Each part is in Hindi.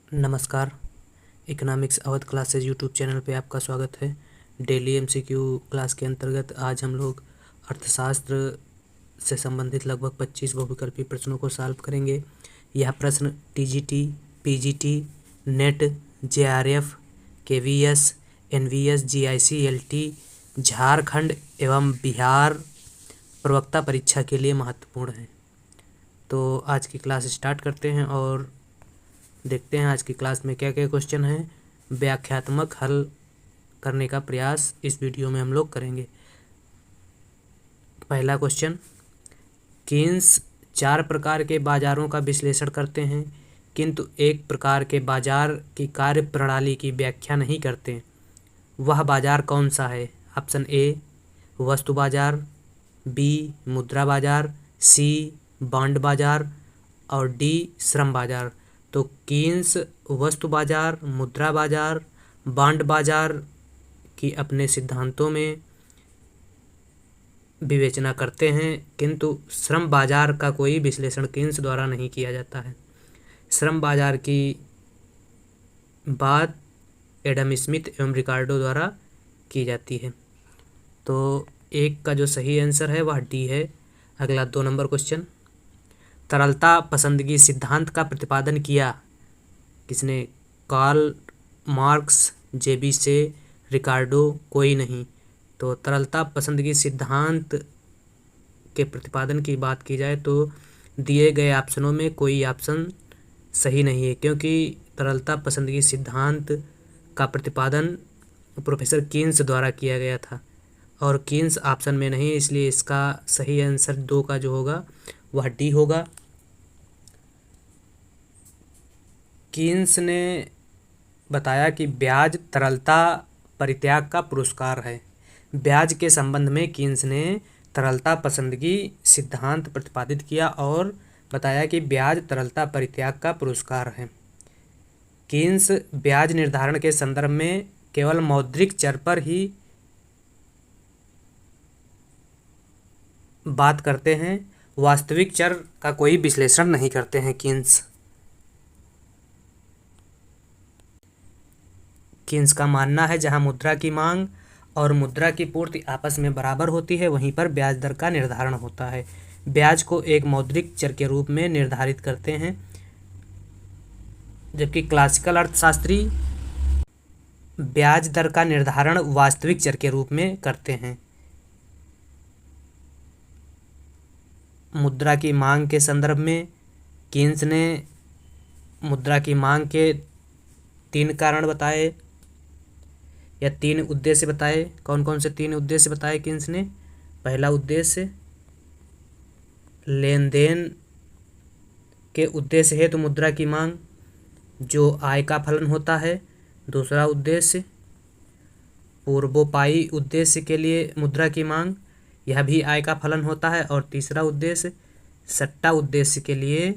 नमस्कार। Economics Awadh classes YouTube channel पे आपका स्वागत है। डेली एमसीक्यू क्लास के अंतर्गत आज हम लोग अर्थशास्त्र से संबंधित लगभग 25 बहुविकल्पी प्रश्नों को सॉल्व करेंगे। यह प्रश्न TGT, PGT, NET, JRF, KVS, NVS, GIC, Jharkhand एवं बिहार प्रवक्ता परीक्षा के लिए महत्वपूर्ण है। तो आज की क्लास स्टार्ट करते हैं और देखते हैं आज की क्लास में क्या क्या क्वेश्चन हैं। व्याख्यात्मक हल करने का प्रयास इस वीडियो में हम लोग करेंगे। पहला क्वेश्चन, कीन्स 4 प्रकार के बाजारों का विश्लेषण करते हैं किंतु एक प्रकार के बाजार की कार्य प्रणाली की व्याख्या नहीं करते। वह बाजार कौन सा है? ऑप्शन ए वस्तु बाजार, बी मुद्रा बाजार, सी बॉन्ड बाजार और डी श्रम बाजार। तो कीन्स वस्तु बाजार, मुद्रा बाजार, बॉन्ड बाजार की अपने सिद्धांतों में विवेचना करते हैं किंतु श्रम बाजार का कोई विश्लेषण कीन्स द्वारा नहीं किया जाता है। श्रम बाजार की बात एडम स्मिथ एवं रिकार्डो द्वारा की जाती है। तो एक का जो सही आंसर है वह डी है। अगला 2 नंबर क्वेश्चन, तरलता पसंदगी सिद्धांत का प्रतिपादन किया किसने? कार्ल मार्क्स, जेबी से, रिकार्डो, कोई नहीं। तो तरलता पसंदगी सिद्धांत के प्रतिपादन की बात की जाए तो दिए गए ऑप्शनों में कोई ऑप्शन सही नहीं है, क्योंकि तरलता पसंदगी सिद्धांत का प्रतिपादन प्रोफेसर कीन्स द्वारा किया गया था और कीन्स ऑप्शन में नहीं, इसलिए इसका सही आंसर 2 का जो होगा वह डी होगा। कीन्स ने बताया कि ब्याज तरलता परित्याग का पुरस्कार है। ब्याज के संबंध में कीन्स ने तरलता पसंदगी सिद्धांत प्रतिपादित किया और बताया कि ब्याज तरलता परित्याग का पुरस्कार है। कीन्स ब्याज निर्धारण के संदर्भ में केवल मौद्रिक चर पर ही बात करते हैं, वास्तविक चर का कोई विश्लेषण नहीं करते हैं। कीन्स का मानना है जहां मुद्रा की मांग और मुद्रा की पूर्ति आपस में बराबर होती है वहीं पर ब्याज दर का निर्धारण होता है। ब्याज को एक मौद्रिक चर के रूप में निर्धारित करते हैं, जबकि क्लासिकल अर्थशास्त्री ब्याज दर का निर्धारण वास्तविक चर के रूप में करते हैं। मुद्रा की मांग के संदर्भ में कीन्स ने मुद्रा की मांग के 3 कारण बताए या 3 उद्देश्य बताए। कौन कौन से 3 उद्देश्य बताए कीन्स ने? पहला उद्देश्य लेन देन के उद्देश्य है तो मुद्रा की मांग जो आय का फलन होता है। दूसरा उद्देश्य पूर्वोपायी उद्देश्य के लिए मुद्रा की मांग, यह भी आय का फलन होता है। और तीसरा उद्देश्य सट्टा उद्देश्य के लिए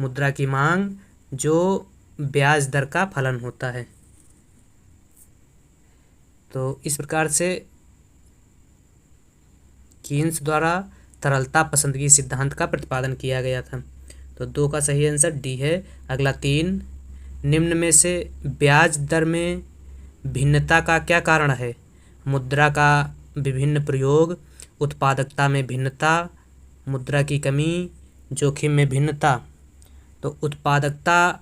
मुद्रा की मांग जो ब्याज दर का फलन होता है। तो इस प्रकार से कीन्स द्वारा तरलता पसंदगी सिद्धांत का प्रतिपादन किया गया था। तो 2 का सही आंसर डी है। अगला 3, निम्न में से ब्याज दर में भिन्नता का क्या कारण है? मुद्रा का विभिन्न प्रयोग, उत्पादकता में भिन्नता, मुद्रा की कमी, जोखिम में भिन्नता। तो उत्पादकता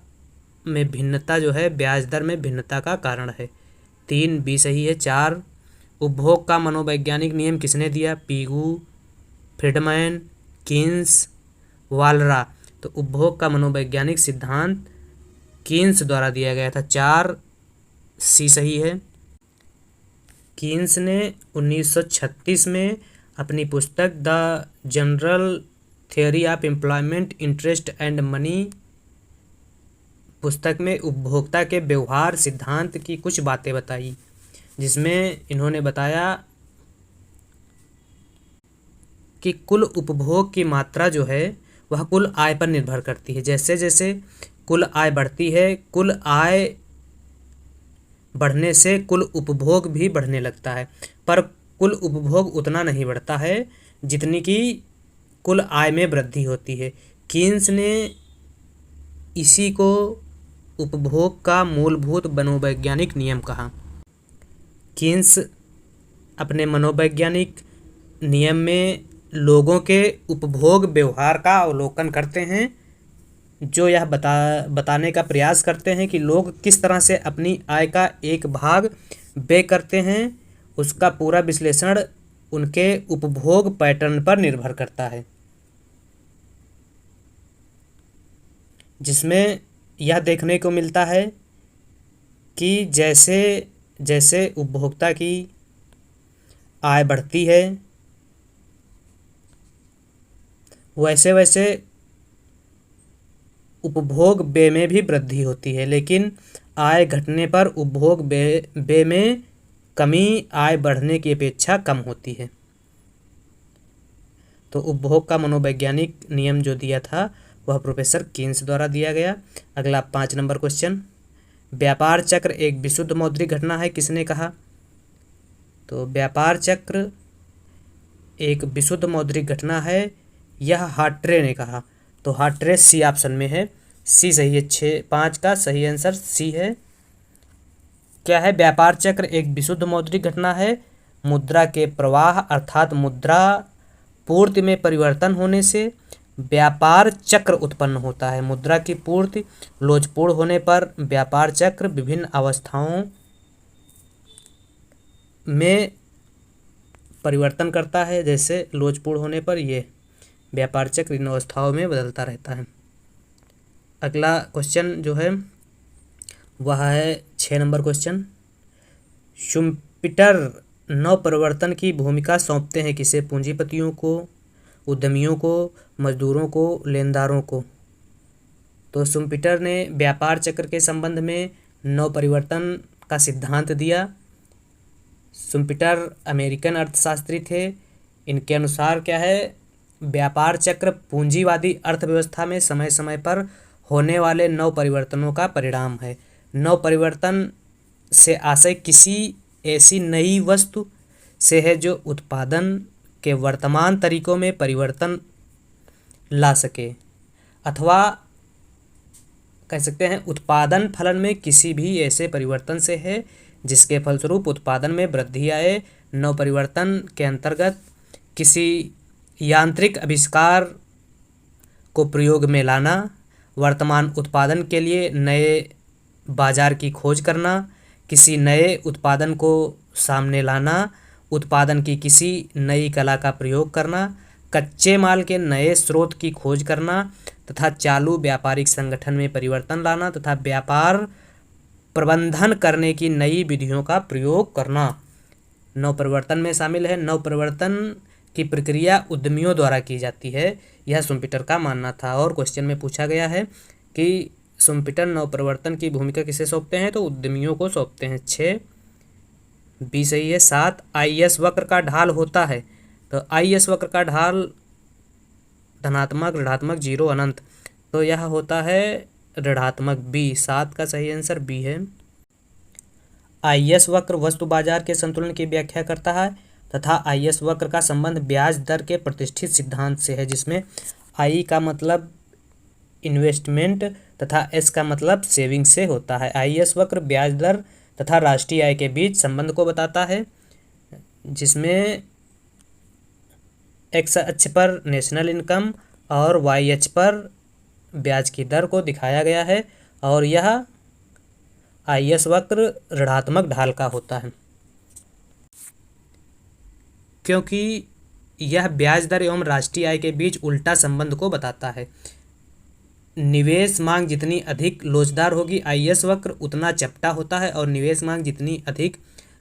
में भिन्नता जो है ब्याज दर में भिन्नता का कारण है। 3 बी सही है। 4, उपभोग का मनोवैज्ञानिक नियम किसने दिया? Pigou, Friedman, Keynes, Walras. तो उपभोग का मनोवैज्ञानिक सिद्धांत कीन्स द्वारा दिया गया था। 4 सी सही है। कीन्स ने 1936 में अपनी पुस्तक the general theory of employment, interest and money पुस्तक में उपभोक्ता के व्यवहार सिद्धांत की कुछ बातें बताई, जिसमें इन्होंने बताया कि कुल उपभोग की मात्रा जो है वह कुल आय पर निर्भर करती है। जैसे जैसे कुल आय बढ़ती है, कुल आय बढ़ने से कुल उपभोग भी बढ़ने लगता है, पर कुल उपभोग उतना नहीं बढ़ता है जितनी कि कुल आय में वृद्धि होती है। कीन्स ने इसी को उपभोग का मूलभूत मनोवैज्ञानिक नियम कहा? कीन्स अपने मनोवैज्ञानिक नियम में लोगों के उपभोग व्यवहार का अवलोकन करते हैं, जो यह बताने का प्रयास करते हैं कि लोग किस तरह से अपनी आय का एक भाग व्यय करते हैं। उसका पूरा विश्लेषण उनके उपभोग पैटर्न पर निर्भर करता है, जिसमें यह देखने को मिलता है कि जैसे जैसे उपभोक्ता की आय बढ़ती है वैसे वैसे उपभोग व्यय में भी वृद्धि होती है, लेकिन आय घटने पर उपभोग व्यय में कमी आय बढ़ने की अपेक्षा कम होती है। तो उपभोग का मनोवैज्ञानिक नियम जो दिया था वह प्रोफेसर कीन्स द्वारा दिया गया। अगला 5 नंबर क्वेश्चन, व्यापार चक्र एक विशुद्ध मौद्रिक घटना है, किसने कहा? तो व्यापार चक्र एक विशुद्ध मौद्रिक घटना है, यह हार्ट्रे ने कहा। तो हार्ट्रे सी ऑप्शन में है, सी सही है। 5 का सही आंसर सी है। क्या है? व्यापार चक्र एक विशुद्ध मौद्रिक घटना है। मुद्रा के प्रवाह अर्थात मुद्रा पूर्ति में परिवर्तन होने से व्यापार चक्र उत्पन्न होता है। मुद्रा की पूर्ति लोचपूर्ण होने पर व्यापार चक्र विभिन्न अवस्थाओं में परिवर्तन करता है। जैसे लोचपूर्ण होने पर ये व्यापार चक्र इन अवस्थाओं में बदलता रहता है। अगला क्वेश्चन जो है वह है 6 नंबर क्वेश्चन, शुम्पीटर नवप्रवर्तन की भूमिका सौंपते हैं किसे? पूंजीपतियों को, उद्यमियों को, मजदूरों को, लेनदारों को। तो शुम्पीटर ने व्यापार चक्र के संबंध में नवपरिवर्तन का सिद्धांत दिया। शुम्पीटर अमेरिकन अर्थशास्त्री थे। इनके अनुसार क्या है? व्यापार चक्र पूंजीवादी अर्थव्यवस्था में समय समय पर होने वाले नव परिवर्तनों का परिणाम है। नव परिवर्तन से आशय किसी ऐसी नई वस्तु से है जो उत्पादन के वर्तमान तरीकों में परिवर्तन ला सके, अथवा कह सकते हैं उत्पादन फलन में किसी भी ऐसे परिवर्तन से है जिसके फलस्वरूप उत्पादन में वृद्धि आए। नव परिवर्तन के अंतर्गत किसी यांत्रिक आविष्कार को प्रयोग में लाना, वर्तमान उत्पादन के लिए नए बाजार की खोज करना, किसी नए उत्पादन को सामने लाना, उत्पादन की किसी नई कला का प्रयोग करना, कच्चे माल के नए स्रोत की खोज करना तथा चालू व्यापारिक संगठन में परिवर्तन लाना तथा व्यापार प्रबंधन करने की नई विधियों का प्रयोग करना नवपरिवर्तन में शामिल है। नवपरिवर्तन की प्रक्रिया उद्यमियों द्वारा की जाती है, यह शुम्पीटर का मानना था। और क्वेश्चन में पूछा गया है कि शुम्पीटर नवपरिवर्तन की भूमिका किसे सौंपते हैं? तो उद्यमियों को सौंपते हैं। 6 बी सही है। 7 IS वक्र का ढाल होता है। तो IS वक्र का ढाल धनात्मक, ऋणात्मक, 0, अनंत। तो यह होता है ऋणात्मक बी। 7 का सही आंसर बी है। IS वक्र वस्तु बाजार के संतुलन की व्याख्या करता है तथा IS वक्र का संबंध ब्याज दर के प्रतिष्ठित सिद्धांत से है, जिसमें I का मतलब इन्वेस्टमेंट तथा S का मतलब सेविंग से होता है। IS वक्र ब्याज दर तथा राष्ट्रीय आय के बीच संबंध को बताता है, जिसमें X अक्ष पर नेशनल इनकम और Y अक्ष पर ब्याज की दर को दिखाया गया है। और यह IS वक्र ऋणात्मक ढाल का होता है, क्योंकि यह ब्याज दर एवं राष्ट्रीय आय के बीच उल्टा संबंध को बताता है। निवेश मांग जितनी अधिक लोचदार होगी IS वक्र उतना चपटा होता है, और निवेश मांग जितनी अधिक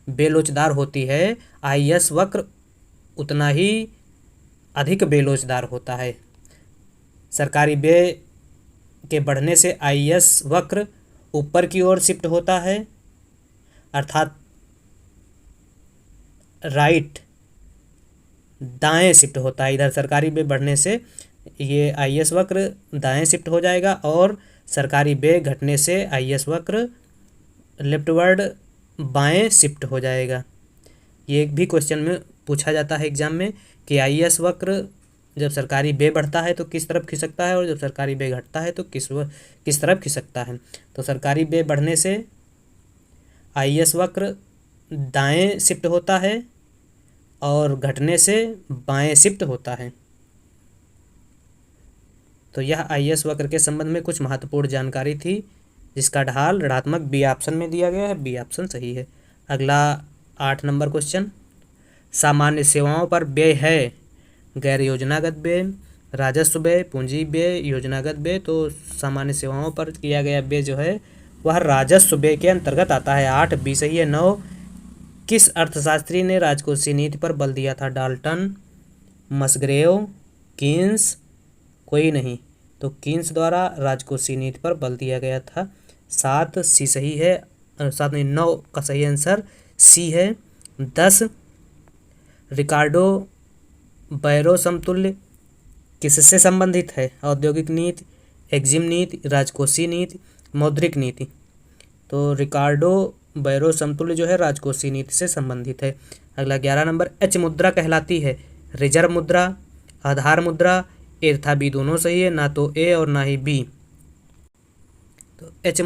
बेलोचदार होती है IS वक्र उतना ही अधिक बेलोचदार होता है। सरकारी व्यय के बढ़ने से IS वक्र ऊपर की ओर शिफ्ट होता है, अर्थात राइट दाएं शिफ्ट होता है। इधर सरकारी व्यय बढ़ने से ये IS वक्र दाएं शिफ्ट हो जाएगा, और सरकारी व्यय घटने से IS वक्र लेफ्टवर्ड बाएं शिफ्ट हो जाएगा। ये एक भी क्वेश्चन में पूछा जाता है एग्जाम में कि IS वक्र जब सरकारी व्यय बढ़ता है तो किस तरफ खिसकता है, और जब सरकारी व्यय घटता है तो किस तरफ खिसकता है। तो सरकारी व्यय बढ़ने से IS वक्र दाएं शिफ्ट होता है और घटने से बाएं शिफ्ट होता है। तो यह IS वक्र के संबंध में कुछ महत्वपूर्ण जानकारी थी, जिसका ढाल ऋणात्मक बी ऑप्शन में दिया गया है। बी ऑप्शन सही है। अगला 8 नंबर क्वेश्चन, सामान्य सेवाओं पर व्यय है गैर योजनागत व्यय, राजस्व व्यय, पूंजी व्यय, योजनागत व्यय। तो सामान्य सेवाओं पर किया गया व्यय जो है वह राजस्व व्यय के अंतर्गत आता है। 8 बी सही है। 9 किस अर्थशास्त्री ने राजकोषीय नीति पर बल दिया था? डाल्टन, मसग्रेव, कीन्स, कोई नहीं। तो कीन्स द्वारा राजकोषीय नीति पर बल दिया गया था। 7 सी सही है। 7 नहीं, 9 का सही आंसर सी है। 10 रिकार्डो बैरो समतुल्य किससे संबंधित है? औद्योगिक नीति, एग्जिम नीति, राजकोषीय नीति, मौद्रिक नीति। तो रिकार्डो बैरो समतुल्य जो है राजकोषीय नीति से संबंधित है। अगला 11 नंबर, एच मुद्रा कहलाती है रिजर्व मुद्रा, आधार मुद्रा, ए तथा बी दोनों सही है, ना तो ए और ना ही बी। तो एच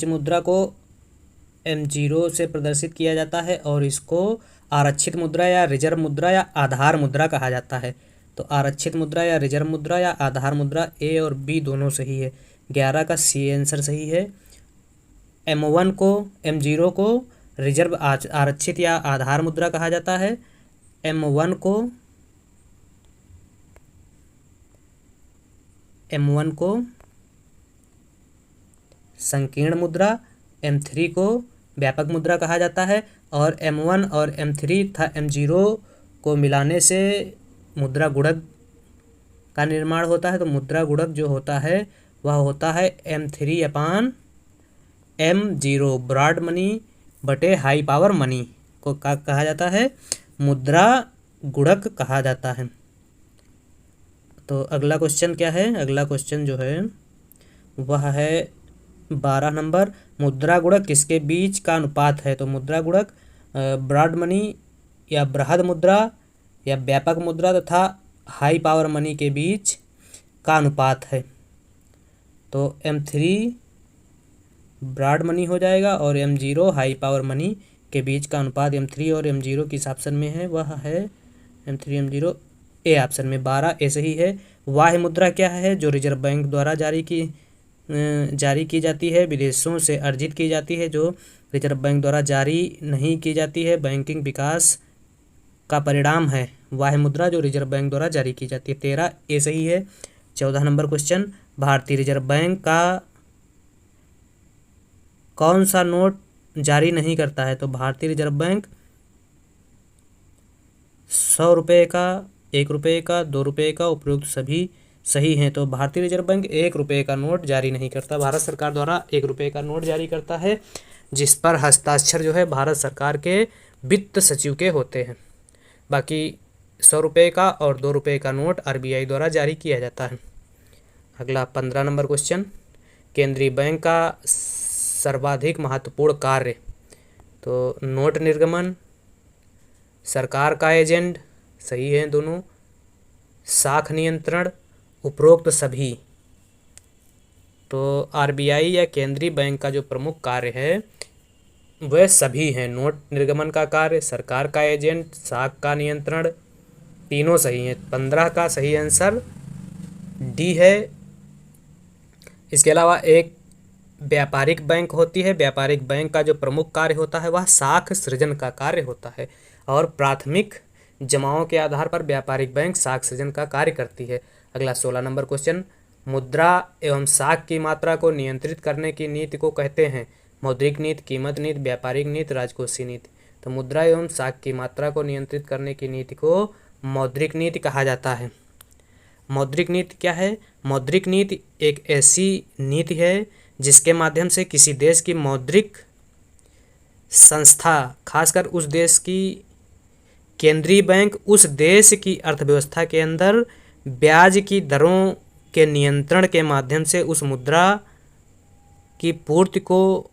मुद्रा को M0 से प्रदर्शित किया जाता है और इसको आरक्षित मुद्रा या रिजर्व मुद्रा या आधार मुद्रा कहा जाता है। तो आरक्षित मुद्रा या रिजर्व मुद्रा या आधार मुद्रा, ए और बी दोनों सही है। 11 का सी आंसर सही है। M0 को रिजर्व आरक्षित या आधार मुद्रा कहा जाता है। M1 को संकीर्ण मुद्रा, M3 को व्यापक मुद्रा कहा जाता है। और M1 और M3 तथा M0 को मिलाने से मुद्रा गुणक का निर्माण होता है। तो मुद्रा गुणक जो होता है वह होता है M3/M0, ब्रॉड मनी बटे हाई पावर मनी को कहा जाता है, मुद्रा गुणक कहा जाता है। तो अगला क्वेश्चन क्या है? अगला क्वेश्चन जो है वह है 12 नंबर, मुद्रा गुणक किसके बीच का अनुपात है? तो मुद्रा गुणक ब्रॉड मनी या बृहद मुद्रा या व्यापक मुद्रा तथा हाई पावर मनी के बीच का अनुपात है। तो M3 ब्रॉड मनी हो जाएगा और M0 हाई पावर मनी के बीच का अनुपात M3 और M0 किस ऑप्शन में है? वह है M3 M0 ए ऑप्शन में। 12 ए सही है। वाह्य मुद्रा क्या है? जो रिजर्व बैंक द्वारा जारी की जाती है, विदेशों से अर्जित की जाती है, जो रिजर्व बैंक द्वारा जारी नहीं की जाती है, बैंकिंग विकास का परिणाम है वाह्य मुद्रा जो रिजर्व बैंक द्वारा जारी की जाती है। 13 ए सही है। 14 नंबर क्वेश्चन, भारतीय रिजर्व बैंक का कौन सा नोट जारी नहीं करता है? तो भारतीय रिजर्व बैंक 100 रुपये का, 1 रुपये का, 2 रुपये का, उपरोक्त सभी सही हैं। तो भारतीय रिजर्व बैंक 1 रुपये का नोट जारी नहीं करता। भारत सरकार द्वारा 1 रुपये का नोट जारी करता है, जिस पर हस्ताक्षर जो है भारत सरकार के वित्त सचिव के होते हैं। बाकी 100 रुपये का और 2 रुपये का नोट RBI द्वारा जारी किया जाता है। अगला 15 नंबर क्वेश्चन, केंद्रीय बैंक का सर्वाधिक महत्वपूर्ण कार्य? तो नोट निर्गमन, सरकार का एजेंट, सही है दोनों, साख नियंत्रण, उपरोक्त सभी। तो RBI या केंद्रीय बैंक का जो प्रमुख कार्य है वह सभी हैं। नोट निर्गमन का कार्य, सरकार का एजेंट, साख का नियंत्रण, तीनों सही हैं। 15 का सही आंसर डी है। इसके अलावा एक व्यापारिक बैंक होती है। व्यापारिक बैंक का जो प्रमुख कार्य होता है वह साख सृजन का कार्य होता है और प्राथमिक जमाओं के आधार पर व्यापारिक बैंक साख सृजन का कार्य करती है। अगला 16 नंबर क्वेश्चन, मुद्रा एवं साख की मात्रा को नियंत्रित करने की नीति को कहते हैं? मौद्रिक नीति, कीमत नीति, व्यापारिक नीति, राजकोषीय नीति। तो मुद्रा एवं साख की मात्रा को नियंत्रित करने की नीति को मौद्रिक नीति कहा जाता है। मौद्रिक नीति क्या है? मौद्रिक नीति एक ऐसी नीति है जिसके माध्यम से किसी देश की मौद्रिक संस्था, खासकर उस देश की केंद्रीय बैंक, उस देश की अर्थव्यवस्था के अंदर ब्याज की दरों के नियंत्रण के माध्यम से उस मुद्रा की पूर्ति को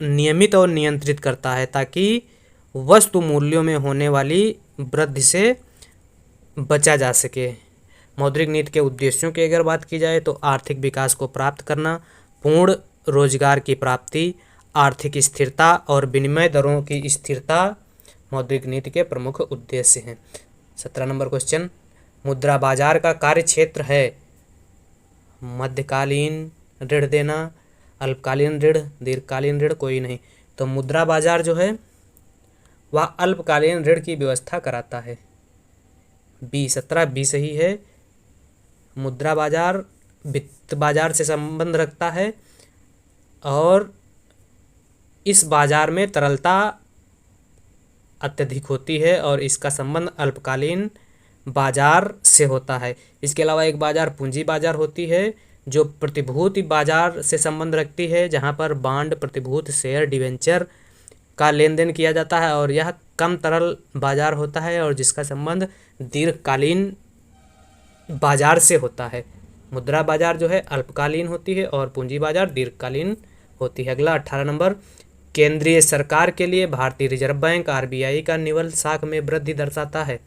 नियमित और नियंत्रित करता है, ताकि वस्तु मूल्यों में होने वाली वृद्धि से बचा जा सके। मौद्रिक नीति के उद्देश्यों की अगर बात की जाए तो आर्थिक विकास को प्राप्त करना, पूर्ण रोजगार की प्राप्ति, आर्थिक स्थिरता और विनिमय दरों की स्थिरता मौद्रिक नीति के प्रमुख उद्देश्य हैं। 17 नंबर क्वेश्चन, मुद्रा बाजार का कार्य क्षेत्र है मध्यकालीन ऋण देना, अल्पकालीन ऋण, दीर्घकालीन ऋण, कोई नहीं। तो मुद्रा बाजार जो है वह अल्पकालीन ऋण की व्यवस्था कराता है। बी 17 बी सही है। मुद्रा बाजार वित्त बाजार से संबंध रखता है और इस बाजार में तरलता अत्यधिक होती है और इसका संबंध अल्पकालीन बाजार से होता है। इसके अलावा एक बाजार पूंजी बाजार होती है जो प्रतिभूति बाजार से संबंध रखती है, जहां पर बांड, प्रतिभूति, शेयर, डिवेंचर का लेन देन किया जाता है और यह कम तरल बाजार होता है और जिसका संबंध दीर्घकालीन बाजार से होता है। मुद्रा बाजार जो है अल्पकालीन होती है और पूंजी बाजार दीर्घकालीन होती है। अगला 18 नंबर, केंद्रीय सरकार के लिए भारतीय रिजर्व बैंक आरबीआई का निवल साख में वृद्धि दर्शाता है।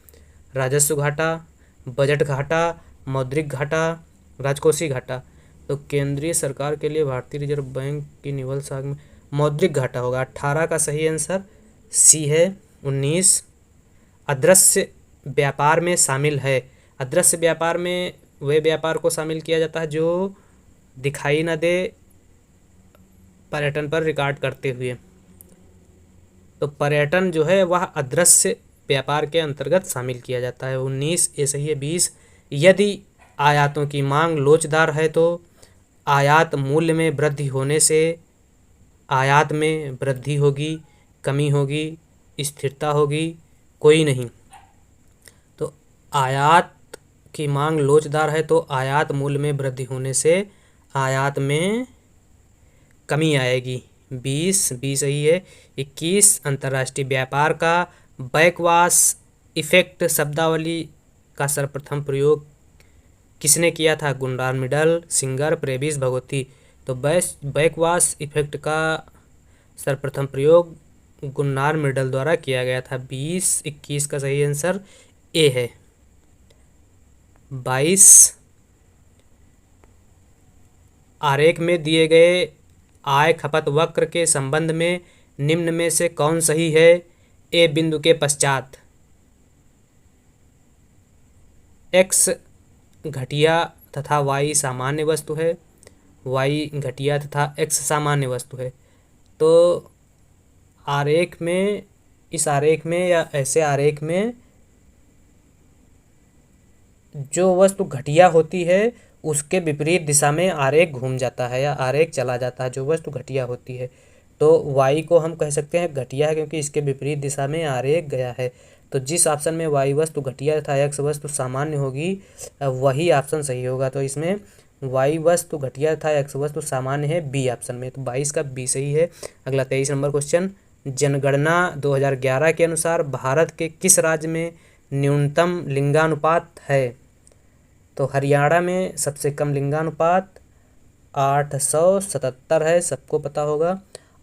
राजस्व घाटा, बजट घाटा, मौद्रिक घाटा, राजकोषीय घाटा। तो केंद्रीय सरकार के लिए भारतीय रिजर्व बैंक की निवल साख में मौद्रिक घाटा होगा। 18 का सही आंसर सी है। 19, अदृश्य व्यापार में शामिल है। अदृश्य व्यापार में वे व्यापार को शामिल किया जाता है जो दिखाई न दे पर्यटन पर रिकॉर्ड करते हुए। तो पर्यटन जो है वह अदृश्य व्यापार के अंतर्गत शामिल किया जाता है। 19 ये सही है। 20, यदि आयातों की मांग लोचदार है तो आयात मूल्य में वृद्धि होने से आयात में वृद्धि होगी, कमी होगी, स्थिरता होगी, कोई नहीं। तो आयात की मांग लोचदार है तो आयात मूल्य में वृद्धि होने से आयात में कमी आएगी। 20 बी सही है। 21, अंतर्राष्ट्रीय व्यापार का बैकवाश इफेक्ट शब्दावली का सर्वप्रथम प्रयोग किसने किया था? गुनरार मिडल, सिंगर, प्रेविस, भगवती। तो बैकवाश इफेक्ट का सर्वप्रथम प्रयोग गुनरार मिडल द्वारा किया गया था। 20 21 का सही आंसर ए है। 22, आरेख में दिए गए आय खपत वक्र के संबंध में निम्न में से कौन सही है? ए बिंदु के पश्चात x घटिया तथा y सामान्य वस्तु है, y घटिया तथा x सामान्य वस्तु है। तो आरेख में, इस आरेख में या ऐसे आरेख में जो वस्तु घटिया होती है उसके विपरीत दिशा में आरेख घूम जाता है या आरेख चला जाता है जो वस्तु घटिया होती है। तो y को हम कह सकते हैं घटिया है क्योंकि इसके विपरीत दिशा में आरेख गया है। तो जिस ऑप्शन में y वस्तु घटिया तथा x वस्तु सामान्य होगी वही ऑप्शन सही होगा। तो इसमें y वस्तु घटिया तथा x वस्तु सामान्य है बी ऑप्शन में। तो 22 का बी सही है। अगला 23 नंबर क्वेश्चन, जनगणना 2011 के अनुसार भारत के किस राज्य में न्यूनतम लिंगानुपात है? तो हरियाणा में सबसे कम लिंगानुपात 877 है, सबको पता होगा।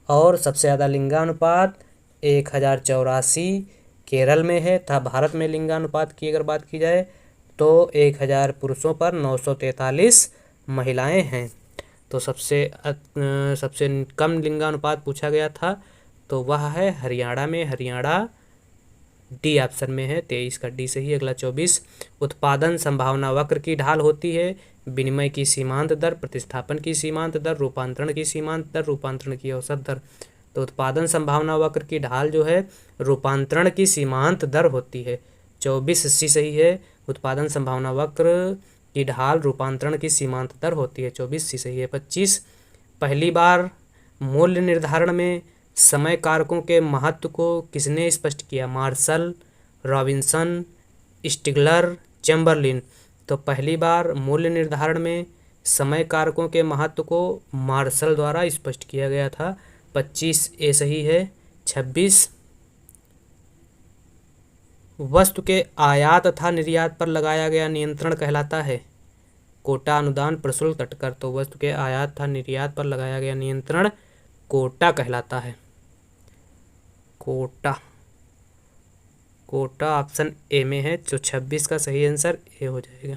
और सबसे ज़्यादा लिंगानुपात 1084 केरल में है तथा भारत में लिंगानुपात की अगर बात की जाए तो 1000 पुरुषों पर 943 महिलाएं हैं। तो सबसे कम लिंगानुपात पूछा गया था तो वह है हरियाणा में। हरियाणा डी ऑप्शन में है। 23 का डी सही। अगला 24, उत्पादन संभावना वक्र की ढाल होती है विनिमय की सीमांत दर, प्रतिस्थापन की सीमांत दर, रूपांतरण की सीमांत दर, रूपांतरण की औसत दर। तो उत्पादन संभावना वक्र की ढाल जो है रूपांतरण की सीमांत दर होती है। 24 सी सही है। उत्पादन संभावना वक्र की ढाल रूपांतरण की सीमांत दर होती है। 24 सी सही है। 25, पहली बार मूल्य निर्धारण में समय कारकों के महत्व को किसने स्पष्ट किया? Marshall, Robinson, Stigler, Chamberlin. तो पहली बार मूल्य निर्धारण में समय कारकों के महत्व को मार्शल द्वारा स्पष्ट किया गया था। 25 ए सही है। 26, वस्तु के आयात तथा निर्यात पर लगाया गया नियंत्रण कहलाता है? कोटा, अनुदान, प्रशुल्क, तटकर। तो वस्तु के आयात तथा निर्यात पर लगाया गया नियंत्रण कोटा कहलाता है। कोटा। कोटा ऑप्शन ए में है, जो 26 का सही आंसर ए हो जाएगा।